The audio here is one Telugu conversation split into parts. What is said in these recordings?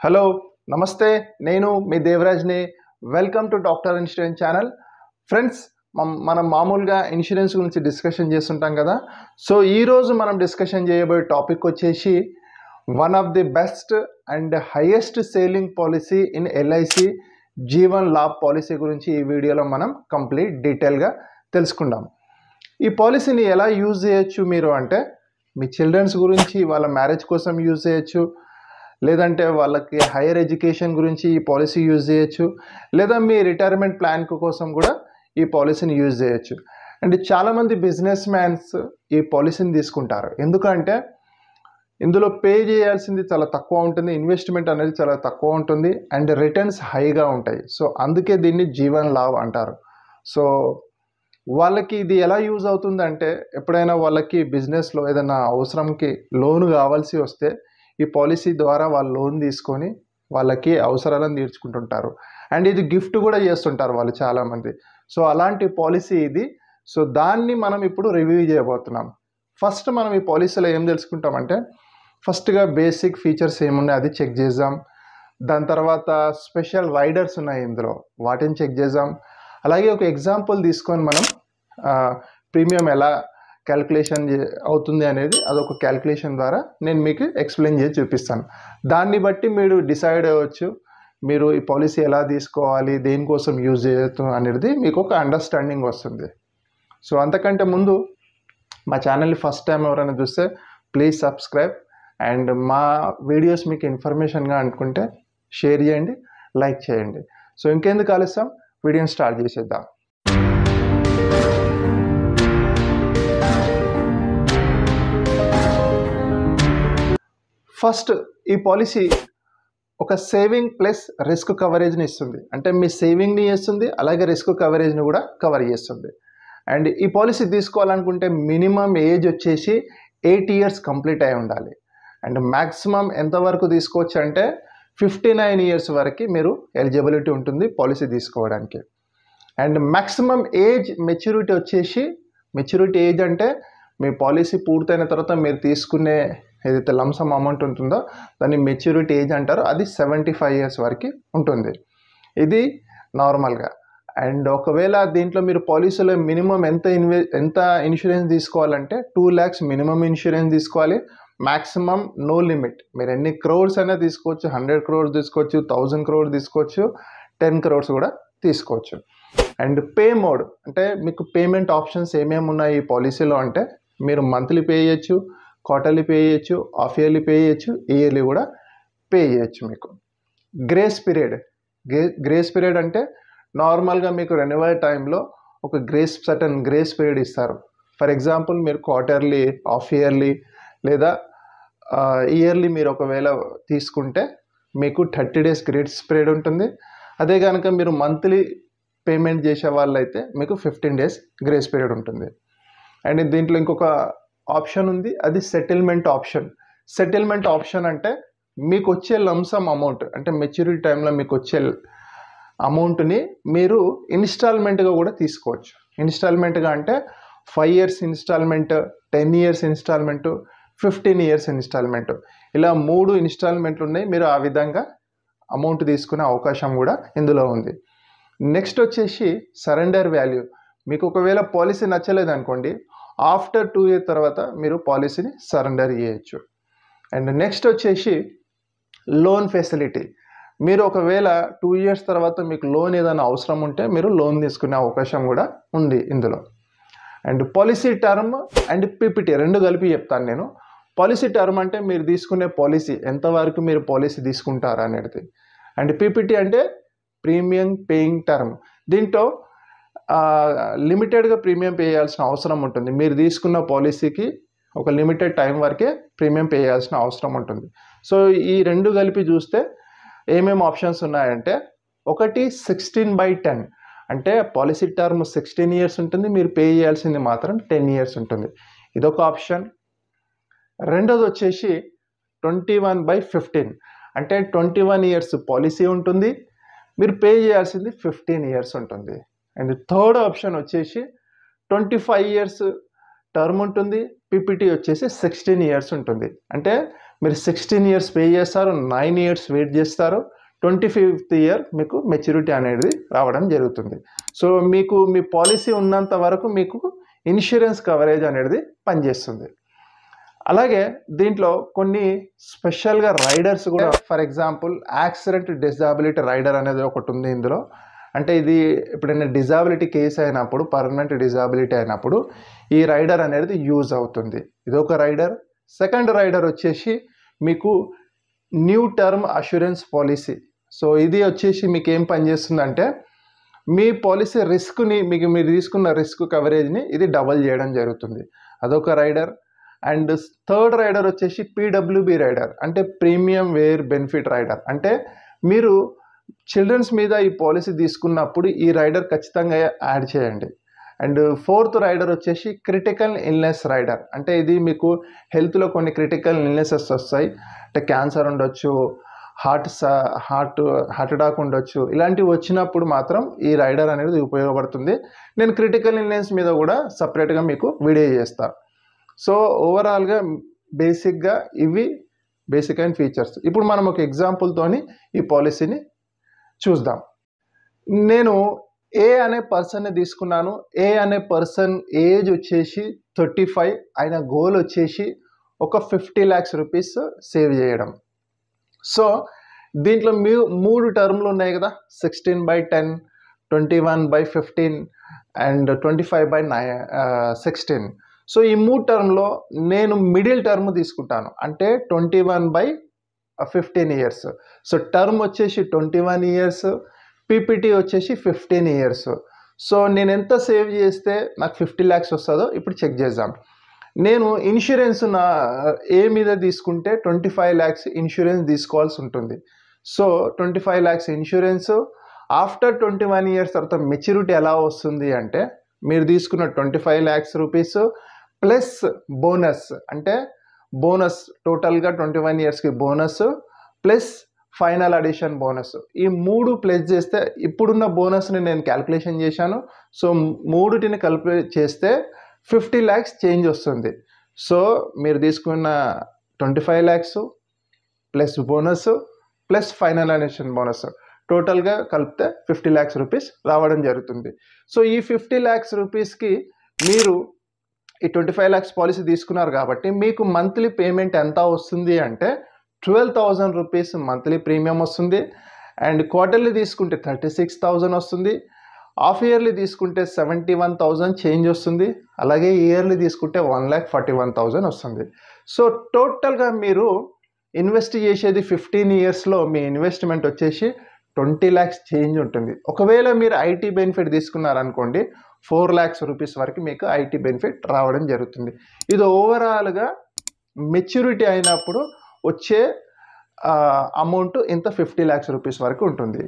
హలో నమస్తే నేను మీ దేవరాజ్ని welcome to doctor insurance channel friends మనం మామూలుగా ఇన్సూరెన్స్ గురించి డిస్కషన్ చేస్తుంటాం కదా. సో ఈరోజు మనం డిస్కషన్ చేయబోయే టాపిక్ వచ్చేసి one of the best and highest selling policy in LIC Jeevan Labh policy గురించి ఈ వీడియోలో మనం కంప్లీట్ డీటెయిల్గా తెలుసుకుందాం. ఈ పాలసీని ఎలా యూజ్ చేయొచ్చు మీరు అంటే మీ చిల్డ్రన్స్ గురించి వాళ్ళ మ్యారేజ్ కోసం యూజ్ చేయొచ్చు, లేదంటే వాళ్ళకి హైయర్ ఎడ్యుకేషన్ గురించి ఈ పాలసీ యూజ్ చేయొచ్చు, లేదా మీ రిటైర్మెంట్ ప్లాన్ కోసం కూడా ఈ పాలసీని యూజ్ చేయొచ్చు. అండ్ చాలామంది బిజినెస్ మ్యాన్స్ ఈ పాలసీని తీసుకుంటారు. ఎందుకంటే ఇందులో పే చేయాల్సింది చాలా తక్కువ ఉంటుంది, ఇన్వెస్ట్మెంట్ అనేది చాలా తక్కువ ఉంటుంది అండ్ రిటర్న్స్ హైగా ఉంటాయి. సో అందుకే దీన్ని జీవన్ లాభ్ అంటారు. సో వాళ్ళకి ఇది ఎలా యూజ్ అవుతుందంటే ఎప్పుడైనా వాళ్ళకి బిజినెస్లో ఏదైనా అవసరంకి లోన్ కావాల్సి వస్తే ఈ పాలసీ ద్వారా వాళ్ళు లోన్ తీసుకొని వాళ్ళకి అవసరాలను తీర్చుకుంటుంటారు. అండ్ ఇది గిఫ్ట్ కూడా చేస్తుంటారు వాళ్ళు చాలామంది. సో అలాంటి పాలసీ ఇది. సో దాన్ని మనం ఇప్పుడు రివ్యూ చేయబోతున్నాం. ఫస్ట్ మనం ఈ పాలసీలో ఏం తెలుసుకుంటామంటే ఫస్ట్గా బేసిక్ ఫీచర్స్ ఏమున్నాయి అది చెక్ చేద్దాం. దాని తర్వాత స్పెషల్ రైడర్స్ ఉన్నాయి ఇందులో, వాటిని చెక్ చేద్దాం. అలాగే ఒక ఎగ్జాంపుల్ తీసుకొని మనం ప్రీమియం ఎలా క్యాల్కులేషన్ అవుతుంది అనేది అదొక క్యాల్కులేషన్ ద్వారా నేను మీకు ఎక్స్ప్లెయిన్ చేసి చూపిస్తాను. దాన్ని బట్టి మీరు డిసైడ్ అవ్వచ్చు మీరు ఈ పాలసీ ఎలా తీసుకోవాలి, దేనికోసం యూజ్ చేయొచ్చు అనేది మీకు ఒక అండర్స్టాండింగ్ వస్తుంది. సో అంతకంటే ముందు మా ఛానల్ని ఫస్ట్ టైం ఎవరైనా చూస్తే ప్లీజ్ సబ్స్క్రైబ్ అండ్ మా వీడియోస్ మీకు ఇన్ఫర్మేషన్గా అనుకుంటే షేర్ చేయండి, లైక్ చేయండి. సో ఇంకెందుకు ఆలస్యం, వీడియోని స్టార్ట్ చేసేద్దాం. ఫస్ట్ ఈ పాలసీ ఒక సేవింగ్ ప్లస్ రిస్క్ కవరేజ్ని ఇస్తుంది. అంటే మీ సేవింగ్ని చేస్తుంది, అలాగే రిస్క్ కవరేజ్ని కూడా కవర్ చేస్తుంది. అండ్ ఈ పాలసీ తీసుకోవాలనుకుంటే మినిమం ఏజ్ వచ్చేసి 8 years కంప్లీట్ అయి ఉండాలి. అండ్ మ్యాక్సిమం ఎంతవరకు తీసుకోవచ్చు అంటే 59 years వరకు మీరు ఎలిజిబిలిటీ ఉంటుంది పాలసీ తీసుకోవడానికి. అండ్ మ్యాక్సిమం ఏజ్ మెచ్యూరిటీ వచ్చేసి, మెచ్యూరిటీ ఏజ్ అంటే మీ పాలసీ పూర్తయిన తర్వాత మీరు తీసుకునే ఏదైతే లంసమ్ అమౌంట్ ఉంటుందో దాన్ని మెచ్యూరిటీ ఏజ్ అంటారు, అది 75 years వరకు ఉంటుంది. ఇది నార్మల్గా. అండ్ ఒకవేళ దీంట్లో మీరు పాలసీలో మినిమం ఎంత ఇన్సూరెన్స్ తీసుకోవాలంటే 2 lakhs మినిమం ఇన్సూరెన్స్ తీసుకోవాలి. మ్యాక్సిమం నో లిమిట్, మీరు ఎన్ని క్రోర్స్ అయినా తీసుకోవచ్చు, 100 crores తీసుకోవచ్చు, 1000 crores తీసుకోవచ్చు, 10 crores కూడా తీసుకోవచ్చు. అండ్ పే మోడ్ అంటే మీకు పేమెంట్ ఆప్షన్స్ ఏమేమి ఉన్నాయి ఈ పాలసీలో అంటే మీరు మంత్లీ పే చేయొచ్చు, క్వార్టర్లీ పే చేయొచ్చు, హాఫ్ ఇయర్లీ పే చేయొచ్చు, ఇయర్లీ కూడా పే చేయొచ్చు. మీకు గ్రేస్ పీరియడ్ అంటే నార్మల్గా మీకు రెన్యువల్ టైంలో ఒక సర్టన్ గ్రేస్ పీరియడ్ ఇస్తారు. ఫర్ ఎగ్జాంపుల్ మీరు క్వార్టర్లీ, హాఫ్ ఇయర్లీ లేదా ఇయర్లీ మీరు ఒకవేళ తీసుకుంటే మీకు 30 days గ్రేస్ పీరియడ్ ఉంటుంది. అదే కనుక మీరు మంత్లీ పేమెంట్ చేసే వాళ్ళైతే మీకు 15 days గ్రేస్ పీరియడ్ ఉంటుంది. అండ్ దీంట్లో ఇంకొక ఆప్షన్ ఉంది, అది సెటిల్మెంట్ ఆప్షన్ అంటే మీకు వచ్చే లంసమ్ అమౌంట్ అంటే మెచ్యూరిటీ టైంలో మీకు వచ్చే అమౌంట్ని మీరు ఇన్స్టాల్మెంట్గా కూడా తీసుకోవచ్చు. ఇన్స్టాల్మెంట్గా అంటే 5 years instalment, 10 years instalment, 15 years instalment, ఇలా 3 ఇన్స్టాల్మెంట్లు ఉన్నాయి. మీరు ఆ విధంగా అమౌంట్ తీసుకునే అవకాశం కూడా ఇందులో ఉంది. నెక్స్ట్ వచ్చేసి సరెండర్ వాల్యూ. మీకు ఒకవేళ పాలసీ నచ్చలేదు అనుకోండి, ఆఫ్టర్ 2 years తర్వాత మీరు పాలసీని సరెండర్ చేయొచ్చు. అండ్ నెక్స్ట్ వచ్చేసి లోన్ ఫెసిలిటీ. మీరు ఒకవేళ 2 years తర్వాత మీకు లోన్ ఏదైనా అవసరం ఉంటే మీరు లోన్ తీసుకునే అవకాశం కూడా ఉంది ఇందులో. And policy term and PPT రెండు కలిపి చెప్తాను నేను. పాలసీ టర్మ్ అంటే మీరు తీసుకునే పాలసీ ఎంతవరకు మీరు పాలసీ తీసుకుంటారు అనేది. అండ్ పీపీటీ అంటే ప్రీమియం పేయింగ్ టర్మ్. దీంట్లో లిమిటెడ్గా ప్రీమియం పే చేయాల్సిన అవసరం ఉంటుంది. మీరు తీసుకున్న పాలసీకి ఒక లిమిటెడ్ టైం వరకే ప్రీమియం పే చేయాల్సిన అవసరం ఉంటుంది. సో ఈ రెండు కలిపి చూస్తే ఏమేమి ఆప్షన్స్ ఉన్నాయంటే ఒకటి 16/10 అంటే పాలసీ టర్మ్ 16 years ఉంటుంది, మీరు పే చేయాల్సింది మాత్రం 10 years ఉంటుంది, ఇదొక ఆప్షన్. రెండోది వచ్చేసి 21/15 అంటే 21 years పాలసీ ఉంటుంది, మీరు పే చేయాల్సింది 15 years ఉంటుంది. అండ్ థర్డ్ ఆప్షన్ వచ్చేసి 25 years టర్మ్ ఉంటుంది, పీపీటీ వచ్చేసి 16 ఇయర్స్ ఉంటుంది. అంటే మీరు 16 ఇయర్స్ పే చేస్తారు, 9 ఇయర్స్ వెయిట్ చేస్తారు, 25th ఇయర్ మీకు మెచ్యూరిటీ అనేది రావడం జరుగుతుంది. సో మీకు మీ పాలసీ ఉన్నంత వరకు మీకు ఇన్సూరెన్స్ కవరేజ్ అనేది పనిచేస్తుంది. అలాగే దీంట్లో కొన్ని స్పెషల్గా రైడర్స్ కూడా, for example accident disability rider అనేది ఒకటి ఉంది ఇందులో. అంటే ఇది ఎప్పుడైనా డిజాబిలిటీ కేసు అయినప్పుడు, పర్మనెంట్ డిజాబిలిటీ అయినప్పుడు ఈ రైడర్ అనేది యూజ్ అవుతుంది. ఇది ఒక రైడర్. సెకండ్ రైడర్ వచ్చేసి మీకు new term assurance policy. So ఇది వచ్చేసి మీకు ఏం పనిచేస్తుందంటే మీ పాలసీ రిస్క్ని, మీరు తీసుకున్న రిస్క్ కవరేజ్ని ఇది డబల్ చేయడం జరుగుతుంది. అదొక రైడర్. అండ్ థర్డ్ రైడర్ వచ్చేసి పీడబ్ల్యూబీ రైడర్, అంటే ప్రీమియం వేర్ బెనిఫిట్ రైడర్. అంటే మీరు చిల్డ్రన్స్ మీద ఈ పాలసీ తీసుకున్నప్పుడు ఈ రైడర్ ఖచ్చితంగా యాడ్ చేయండి. అండ్ ఫోర్త్ రైడర్ వచ్చేసి క్రిటికల్ ఇల్నెస్ రైడర్. అంటే ఇది మీకు హెల్త్లో కొన్ని క్రిటికల్ ఇల్నెసెస్ వస్తాయి. అంటే క్యాన్సర్ ఉండొచ్చు, హార్ట్ అటాక్ ఉండొచ్చు. ఇలాంటివి వచ్చినప్పుడు మాత్రం ఈ రైడర్ అనేది ఉపయోగపడుతుంది. నేను క్రిటికల్ ఇల్నెస్ మీద కూడా సపరేట్గా మీకు వీడియో చేస్తాను. సో ఓవరాల్గా బేసిక్గా ఇవి బేసిక్ అయిన ఫీచర్స్. ఇప్పుడు మనం ఒక ఎగ్జాంపుల్తోని ఈ పాలసీని చూద్దాం. నేను ఏ అనే పర్సన్ని తీసుకున్నాను. ఏ అనే పర్సన్ ఏజ్ వచ్చేసి 35, ఆయన గోల్ వచ్చేసి ఒక 50 lakhs రూపీస్ సేవ్ చేయడం. సో దీంట్లో 3 టర్మ్లు ఉన్నాయి కదా, 16/10, 21/15 అండ్ 25/16. సో ఈ 3 టర్మ్లో నేను మిడిల్ టర్మ్ తీసుకుంటాను, అంటే 21/15 ఇయర్స్. సో టర్మ్ వచ్చేసి 21 ఇయర్స్, పీపీటీ వచ్చేసి 15 ఇయర్స్. సో నేను ఎంత సేవ్ చేస్తే నాకు 50 lakhs వస్తుందో ఇప్పుడు చెక్ చేద్దాం. నేను ఇన్సూరెన్స్ నా ఏ మీద తీసుకుంటే 25 lakhs ఇన్సూరెన్స్ తీసుకోవాల్సి ఉంటుంది. So 25 lakhs insurance after 21 years తర్వాత మెచ్యూరిటీ ఎలా వస్తుంది అంటే, మీరు తీసుకున్న 25 lakhs రూపీస్ ప్లస్ బోనస్, అంటే బోనస్ టోటల్గా 21 ఇయర్స్కి bonus plus final addition bonus, ఈ 3 ప్లస్ చేస్తే ఇప్పుడున్న బోనస్ని నేను క్యాల్కులేషన్ చేశాను. సో 3టిని కలిపి చేస్తే 50 lakhs చేంజ్ వస్తుంది. సో మీరు తీసుకున్న 25 lakhs plus bonus plus final addition bonus టోటల్గా కలిపితే 50 lakhs రూపీస్ రావడం జరుగుతుంది. సో ఈ 50 lakhs రూపీస్కి మీరు ఈ 25 lakhs పాలసీ తీసుకున్నారు కాబట్టి మీకు మంత్లీ పేమెంట్ ఎంత వస్తుంది అంటే 12,000 రూపీస్ మంత్లీ ప్రీమియం వస్తుంది. అండ్ క్వార్టర్లీ తీసుకుంటే 36,000 వస్తుంది. హాఫ్ ఇయర్లీ తీసుకుంటే 71,000 చేంజ్ వస్తుంది. అలాగే ఇయర్లీ తీసుకుంటే 1,41,000 వస్తుంది. సో టోటల్గా మీరు ఇన్వెస్ట్ చేసేది 15 ఇయర్స్లో మీ ఇన్వెస్ట్మెంట్ వచ్చేసి 20 lakhs చేంజ్ ఉంటుంది. ఒకవేళ మీరు ఐటీ బెనిఫిట్ తీసుకున్నారనుకోండి 4 lakhs రూపీస్ వరకు మీకు ఐటీ బెనిఫిట్ రావడం జరుగుతుంది. ఇది ఓవరాల్గా మెచ్యూరిటీ అయినప్పుడు వచ్చే అమౌంట్ ఇంత 50 lakhs రూపీస్ వరకు ఉంటుంది.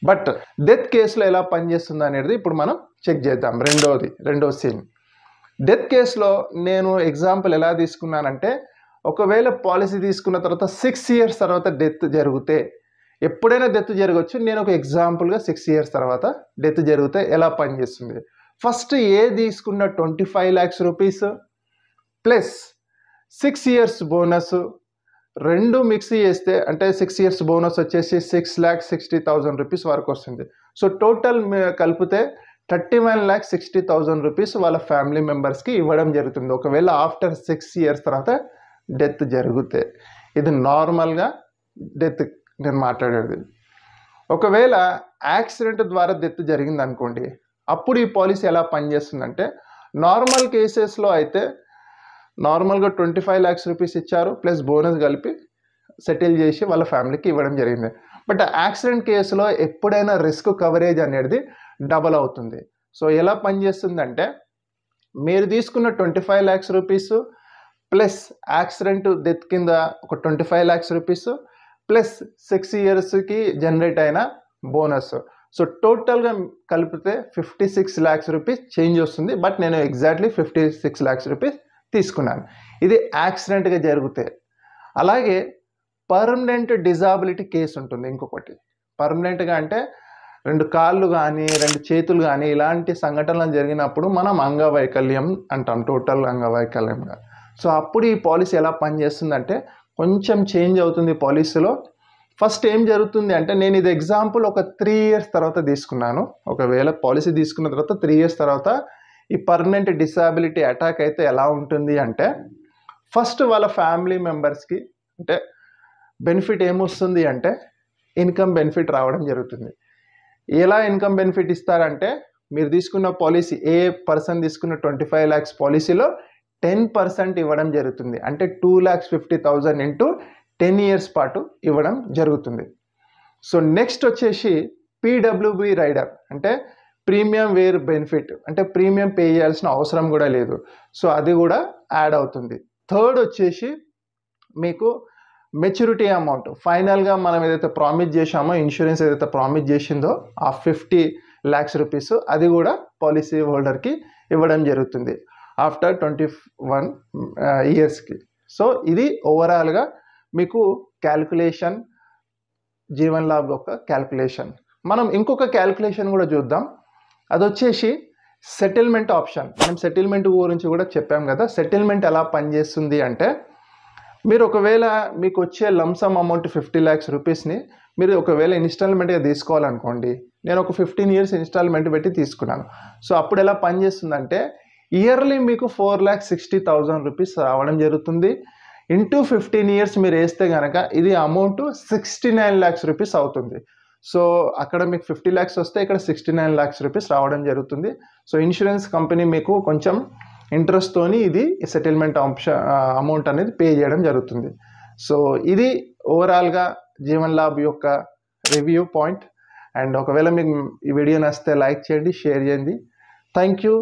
బట్ డెత్ కేసులో ఎలా పనిచేస్తుంది అనేది ఇప్పుడు మనం చెక్ చేద్దాం. రెండో సీన్, డెత్ కేసులో నేను ఎగ్జాంపుల్ ఎలా తీసుకున్నానంటే, ఒకవేళ పాలసీ తీసుకున్న తర్వాత 6 years తర్వాత డెత్ జరిగితే, ఎప్పుడైనా డెత్ జరగవచ్చు, నేను ఒక ఎగ్జాంపుల్గా 6 years తర్వాత డెత్ జరిగితే ఎలా పనిచేస్తుంది. ఫస్ట్ ఏ తీసుకున్న 25 lakhs rupees plus 6 years bonus రెండు మిక్స్ చేస్తే, అంటే 6 years బోనస్ వచ్చేసి 6,60,000 రూపీస్ వరకు వస్తుంది. సో టోటల్ కలిపితే 31,60,000 రూపీస్ వాళ్ళ ఫ్యామిలీ మెంబర్స్కి ఇవ్వడం జరుగుతుంది ఒకవేళ ఆఫ్టర్ 6 years తర్వాత డెత్ జరిగితే. ఇది నార్మల్గా డెత్ నేను మాట్లాడేది. ఒకవేళ యాక్సిడెంట్ ద్వారా డెత్ జరిగింది అనుకోండి, అప్పుడు ఈ పాలసీ ఎలా పనిచేస్తుందంటే, నార్మల్ కేసెస్లో అయితే నార్మల్గా 25 lakhs రూపీస్ ఇచ్చారు ప్లస్ బోనస్ కలిపి సెటిల్ చేసి వాళ్ళ ఫ్యామిలీకి ఇవ్వడం జరిగింది. బట్ యాక్సిడెంట్ కేసులో ఎప్పుడైనా రిస్క్ కవరేజ్ అనేది డబల్ అవుతుంది. సో ఎలా పనిచేస్తుందంటే, మీరు తీసుకున్న 25 lakhs rupees plus accident death కింద ఒక 25 lakhs రూపీస్ ప్లస్ 6 yearsకి జనరేట్ అయిన బోనస్, సో టోటల్గా కలిపితే 56 lakhs రూపీస్ చేంజ్ వస్తుంది. బట్ నేను ఎగ్జాక్ట్లీ 56 lakhs రూపీస్ తీసుకున్నాను. ఇది యాక్సిడెంట్గా జరిగితే. అలాగే పర్మనెంట్ డిజాబిలిటీ కేసు ఉంటుంది. ఇంకొకటి పర్మనెంట్గా అంటే 2 కాళ్ళు కానీ 2 చేతులు కానీ ఇలాంటి సంఘటనలు జరిగినప్పుడు మనం అంగవైకల్యం అంటాం, టోటల్ అంగవైకల్యంగా. సో అప్పుడు ఈ పాలసీ ఎలా పనిచేస్తుందంటే కొంచెం చేంజ్ అవుతుంది పాలసీలో. ఫస్ట్ ఏం జరుగుతుంది అంటే, నేను ఇది ఎగ్జాంపుల్ ఒక 3 ఇయర్స్ తర్వాత తీసుకున్నాను. ఒకవేళ పాలసీ తీసుకున్న తర్వాత 3 ఇయర్స్ తర్వాత ఈ పర్మనెంట్ డిసాబిలిటీ అటాక్ అయితే ఎలా ఉంటుంది అంటే, ఫస్ట్ వాళ్ళ ఫ్యామిలీ మెంబర్స్కి అంటే బెనిఫిట్ ఏమొస్తుంది అంటే ఇన్కమ్ బెనిఫిట్ రావడం జరుగుతుంది. ఎలా ఇన్కమ్ బెనిఫిట్ ఇస్తారంటే, మీరు తీసుకున్న పాలసీ ఏ పర్సన్ తీసుకున్న 25 lakhs పాలసీలో 10% ఇవ్వడం జరుగుతుంది. అంటే 2,50,000 ఇంటూ 10 years పాటు ఇవ్వడం జరుగుతుంది. సో నెక్స్ట్ వచ్చేసి పీడబ్ల్యూబీ రైడర్ అంటే ప్రీమియం వేర్ బెనిఫిట్, అంటే ప్రీమియం పే చేయాల్సిన అవసరం కూడా లేదు. సో అది కూడా యాడ్ అవుతుంది. థర్డ్ వచ్చేసి మీకు మెచ్యూరిటీ అమౌంట్, ఫైనల్గా మనం ఏదైతే ప్రామిస్ చేశామో, ఇన్సూరెన్స్ ఏదైతే ప్రామిస్ చేసిందో ఆ 50 lakhs రూపీస్ అది కూడా పాలసీ హోల్డర్కి ఇవ్వడం జరుగుతుంది ఆఫ్టర్ 21 yearsకి. సో ఇది ఓవరాల్గా మీకు క్యాల్కులేషన్, జీవన్ లాభ్ యొక్క క్యాల్కులేషన్. మనం ఇంకొక క్యాల్కులేషన్ కూడా చూద్దాం. అది వచ్చేసి సెటిల్మెంట్ ఆప్షన్. మనం సెటిల్మెంట్ గురించి కూడా చెప్పాం కదా. సెటిల్మెంట్ ఎలా పనిచేస్తుంది అంటే, మీరు ఒకవేళ మీకు వచ్చే లంసమ్ అమౌంట్ 50 lakhs రూపీస్ని మీరు ఒకవేళ ఇన్స్టాల్మెంట్గా తీసుకోవాలనుకోండి. నేను ఒక 15 years ఇన్స్టాల్మెంట్ పెట్టి తీసుకున్నాను. సో అప్పుడు ఎలా పనిచేస్తుందంటే, ఇయర్లీ మీకు 4,60,000 రూపీస్ రావడం జరుగుతుంది. ఇంటూ 15 years మీరు వేస్తే కనుక ఇది అమౌంట్ 69 lakhs రూపీస్ అవుతుంది. సో అక్కడ మీకు 50 lakhs వస్తే ఇక్కడ 69 lakhs రూపీస్ రావడం జరుగుతుంది. సో ఇన్సూరెన్స్ కంపెనీ మీకు కొంచెం ఇంట్రెస్ట్తోని ఇది సెటిల్మెంట్ అమౌంట్ అనేది పే చేయడం జరుగుతుంది. సో ఇది ఓవరాల్గా జీవన్ లాభ్ యొక్క రివ్యూ పాయింట్. అండ్ ఒకవేళ మీకు ఈ వీడియో నచ్చితే లైక్ చేయండి, షేర్ చేయండి. Thank you.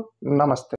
నమస్తే.